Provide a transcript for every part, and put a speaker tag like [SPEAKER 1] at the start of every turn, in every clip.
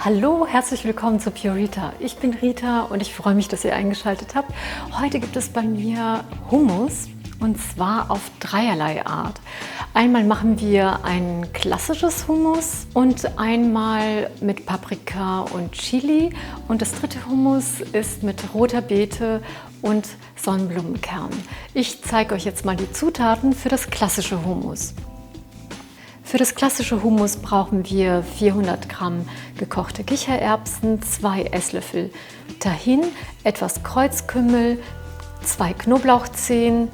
[SPEAKER 1] Hallo, herzlich willkommen zu Pure Rita. Ich bin Rita und ich freue mich, dass ihr eingeschaltet habt. Heute gibt es bei mir Hummus und zwar auf dreierlei Art. Einmal machen wir ein klassisches Hummus und einmal mit Paprika und Chili. Und das dritte Hummus ist mit roter Beete und Sonnenblumenkern. Ich zeige euch jetzt mal die Zutaten für das klassische Hummus. Für das klassische Hummus brauchen wir 400 Gramm gekochte Kichererbsen, 2 Esslöffel Tahin, etwas Kreuzkümmel, 2 Knoblauchzehen,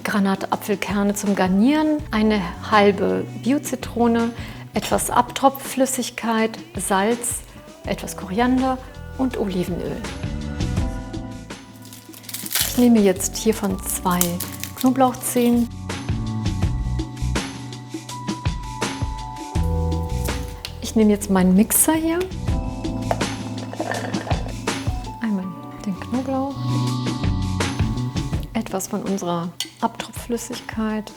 [SPEAKER 1] Granatapfelkerne zum Garnieren, eine halbe Bio-Zitrone, etwas Abtropfflüssigkeit, Salz, etwas Koriander und Olivenöl. Ich nehme jetzt hiervon 2 Knoblauchzehen. Ich nehme jetzt meinen Mixer hier, einmal den Knoblauch, etwas von unserer Abtropfflüssigkeit,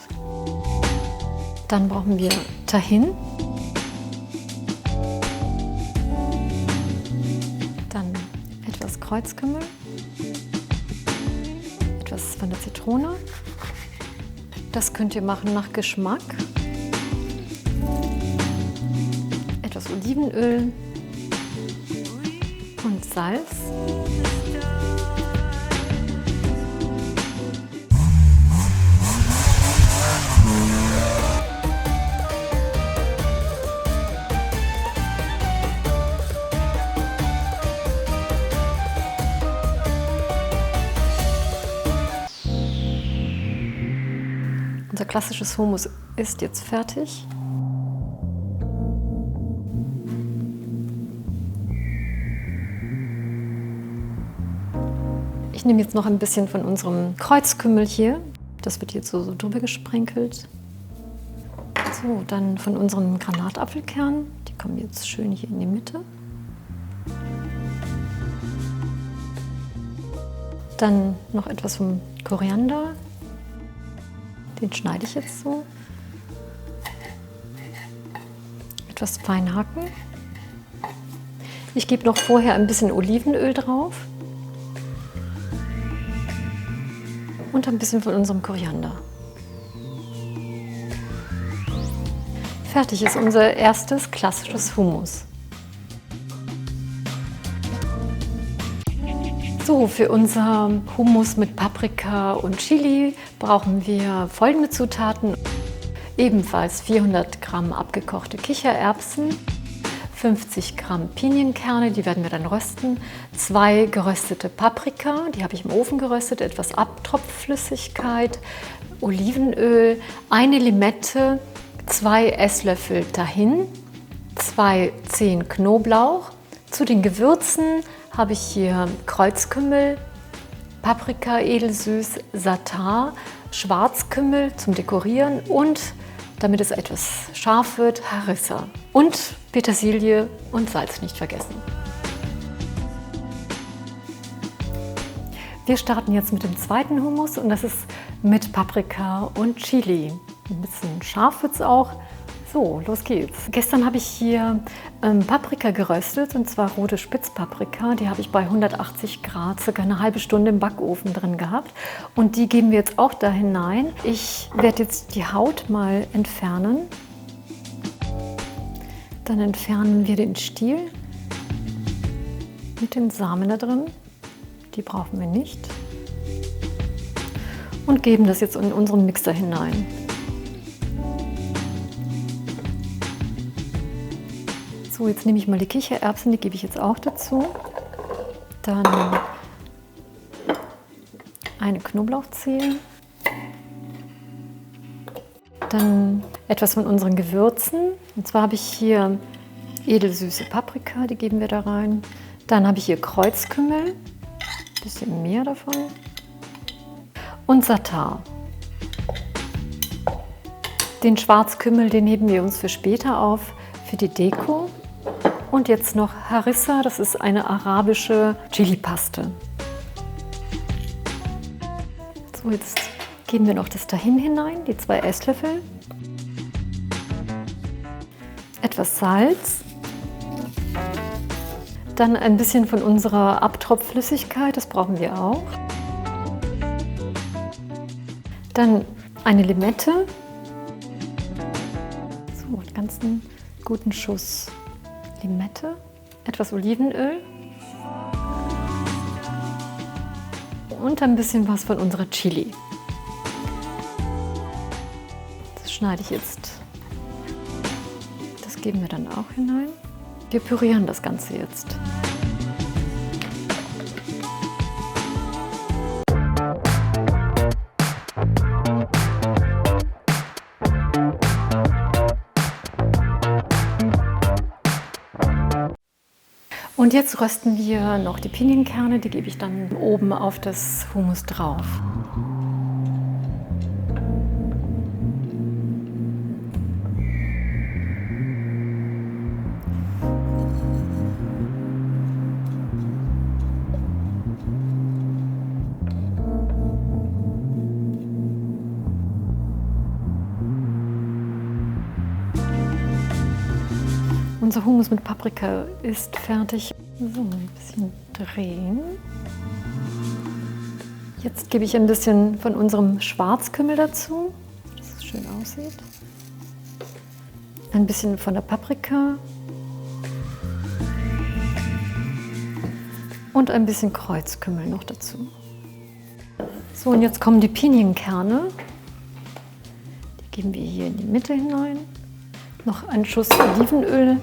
[SPEAKER 1] dann brauchen wir Tahin, dann etwas Kreuzkümmel, etwas von der Zitrone, das könnt ihr machen nach Geschmack. Etwas Olivenöl und Salz. Unser klassisches Hummus ist jetzt fertig. Ich nehme jetzt noch ein bisschen von unserem Kreuzkümmel hier. Das wird jetzt so drüber gesprenkelt. So, dann von unseren Granatapfelkernen. Die kommen jetzt schön hier in die Mitte. Dann noch etwas vom Koriander. Den schneide ich jetzt so. Etwas fein hacken. Ich gebe noch vorher ein bisschen Olivenöl drauf. Und ein bisschen von unserem Koriander. Fertig ist unser erstes klassisches Hummus. So, für unser Hummus mit Paprika und Chili brauchen wir folgende Zutaten. Ebenfalls 400 Gramm abgekochte Kichererbsen, 50 Gramm Pinienkerne, die werden wir dann rösten, 2 geröstete Paprika, die habe ich im Ofen geröstet, etwas Abtropfflüssigkeit, Olivenöl, eine Limette, 2 Esslöffel Tahin, 2 Zehen Knoblauch. Zu den Gewürzen habe ich hier Kreuzkümmel, Paprika edelsüß, Satar, Schwarzkümmel zum Dekorieren und, damit es etwas scharf wird, Harissa. Und Petersilie und Salz nicht vergessen. Wir starten jetzt mit dem zweiten Hummus und das ist mit Paprika und Chili. Ein bisschen scharf wird es auch. So, los geht's. Gestern habe ich hier Paprika geröstet und zwar rote Spitzpaprika. Die habe ich bei 180 Grad circa eine halbe Stunde im Backofen drin gehabt. Und die geben wir jetzt auch da hinein. Ich werde jetzt die Haut mal entfernen. Dann entfernen wir den Stiel mit den Samen da drin. Die brauchen wir nicht. Und geben das jetzt in unseren Mixer hinein. So, jetzt nehme ich mal die Kichererbsen, die gebe ich jetzt auch dazu. Dann eine Knoblauchzehe. Dann etwas von unseren Gewürzen. Und zwar habe ich hier edelsüße Paprika, die geben wir da rein. Dann habe ich hier Kreuzkümmel, ein bisschen mehr davon. Und Satar. Den Schwarzkümmel, den heben wir uns für später auf, für die Deko. Und jetzt noch Harissa, das ist eine arabische Chili-Paste. So, jetzt geben wir noch das Tahin hinein, die 2 Esslöffel. Etwas Salz Dann ein bisschen von unserer Abtropfflüssigkeit, das brauchen wir auch. Dann eine Limette. So, einen ganzen guten Schuss Limette. Etwas Olivenöl. Und ein bisschen was von unserer Chili. Das schneide ich jetzt. Das geben wir dann auch hinein. Wir pürieren das Ganze jetzt. Und jetzt rösten wir noch die Pinienkerne, die gebe ich dann oben auf das Hummus drauf. Unser Hummus mit Paprika ist fertig. So, ein bisschen drehen. Jetzt gebe ich ein bisschen von unserem Schwarzkümmel dazu, dass es schön aussieht. Ein bisschen von der Paprika. Und ein bisschen Kreuzkümmel noch dazu. So, und jetzt kommen die Pinienkerne. Die geben wir hier in die Mitte hinein. Noch einen Schuss Olivenöl.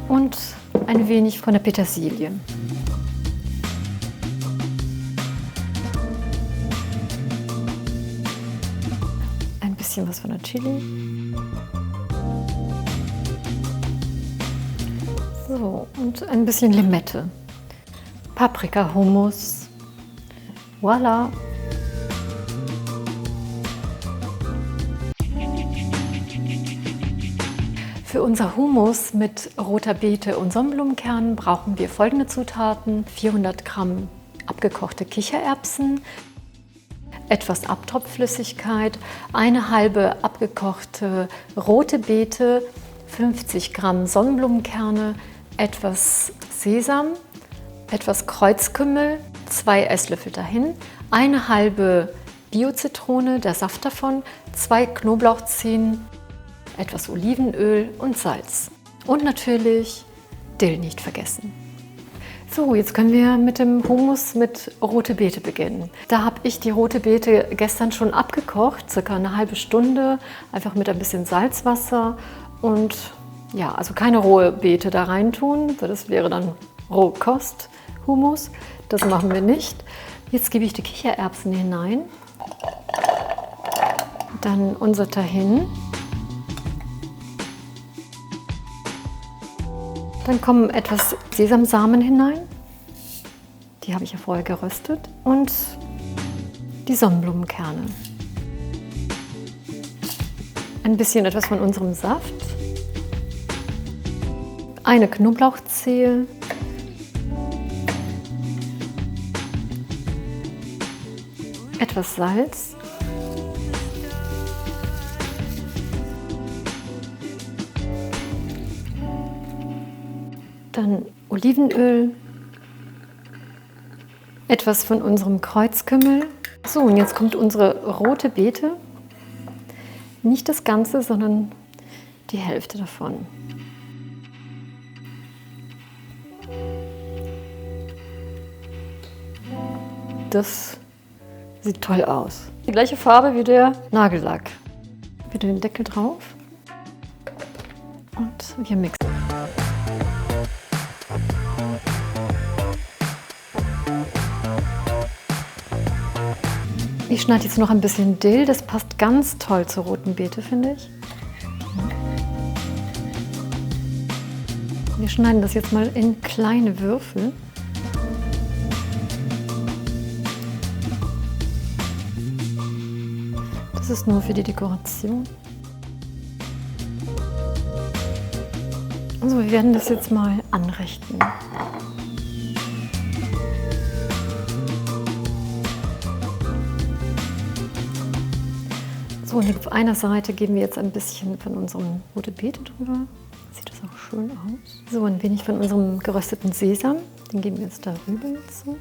[SPEAKER 1] Und ein wenig von der Petersilie. Ein bisschen was von der Chili. So, und ein bisschen Limette. Paprika-Hummus. Voila! Für unser Hummus mit roter Beete und Sonnenblumenkernen brauchen wir folgende Zutaten: 400 Gramm abgekochte Kichererbsen, etwas Abtropfflüssigkeit, eine halbe abgekochte rote Beete, 50 Gramm Sonnenblumenkerne, etwas Sesam, etwas Kreuzkümmel, 2 Esslöffel dahin, eine halbe Bio-Zitrone, der Saft davon, 2 Knoblauchzehen, etwas Olivenöl und Salz. Und natürlich Dill nicht vergessen. So, jetzt können wir mit dem Hummus mit rote Beete beginnen. Da habe ich die rote Beete gestern schon abgekocht, circa eine halbe Stunde, einfach mit ein bisschen Salzwasser und ja, also keine rohe Beete da rein tun, weil das wäre dann Rohkost-Hummus. Das machen wir nicht. Jetzt gebe ich die Kichererbsen hinein, dann unser Tahin. Dann kommen etwas Sesamsamen hinein, die habe ich ja vorher geröstet, und die Sonnenblumenkerne. Ein bisschen etwas von unserem Saft, eine Knoblauchzehe, etwas Salz, dann Olivenöl, etwas von unserem Kreuzkümmel. So, und jetzt kommt unsere rote Beete. Nicht das Ganze, sondern die Hälfte davon. Das sieht toll aus. Die gleiche Farbe wie der Nagellack. Wieder den Deckel drauf und wir mixen. Ich schneide jetzt noch ein bisschen Dill, das passt ganz toll zur roten Beete, finde ich. Wir schneiden das jetzt mal in kleine Würfel. Das ist nur für die Dekoration. Also wir werden das jetzt mal anrichten. So, So, und auf einer Seite geben wir jetzt ein bisschen von unserem rote Beete drüber. Sieht das auch schön aus. So, ein wenig von unserem gerösteten Sesam. Den geben wir jetzt darüber jetzt so.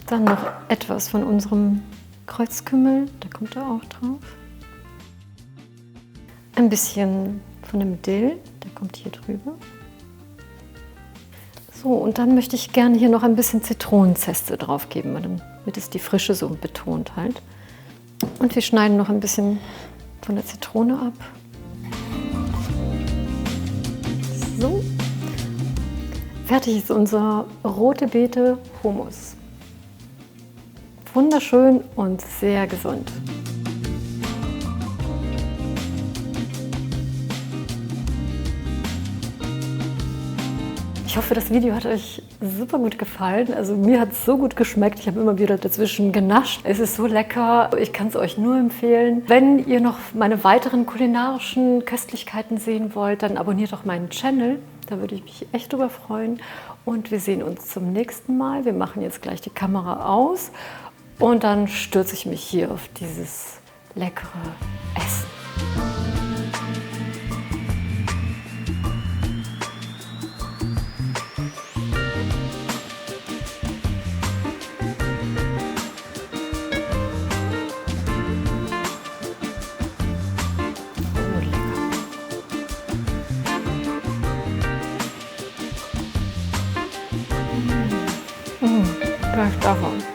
[SPEAKER 1] Dann noch etwas von unserem Kreuzkümmel. Der kommt da auch drauf. Ein bisschen von dem Dill. Der kommt hier drüber. So, und dann möchte ich gerne hier noch ein bisschen Zitronenzeste drauf geben, damit es die Frische so betont halt. Und wir schneiden noch ein bisschen von der Zitrone ab. So. Fertig ist unser rote Beete Hummus. Wunderschön und sehr gesund. Ich hoffe, das Video hat euch super gut gefallen. Also mir hat es so gut geschmeckt. Ich habe immer wieder dazwischen genascht. Es ist so lecker. Ich kann es euch nur empfehlen. Wenn ihr noch meine weiteren kulinarischen Köstlichkeiten sehen wollt, dann abonniert doch meinen Channel. Da würde ich mich echt drüber freuen. Und wir sehen uns zum nächsten Mal. Wir machen jetzt gleich die Kamera aus. Und dann stürze ich mich hier auf dieses leckere Essen. Gleich davon.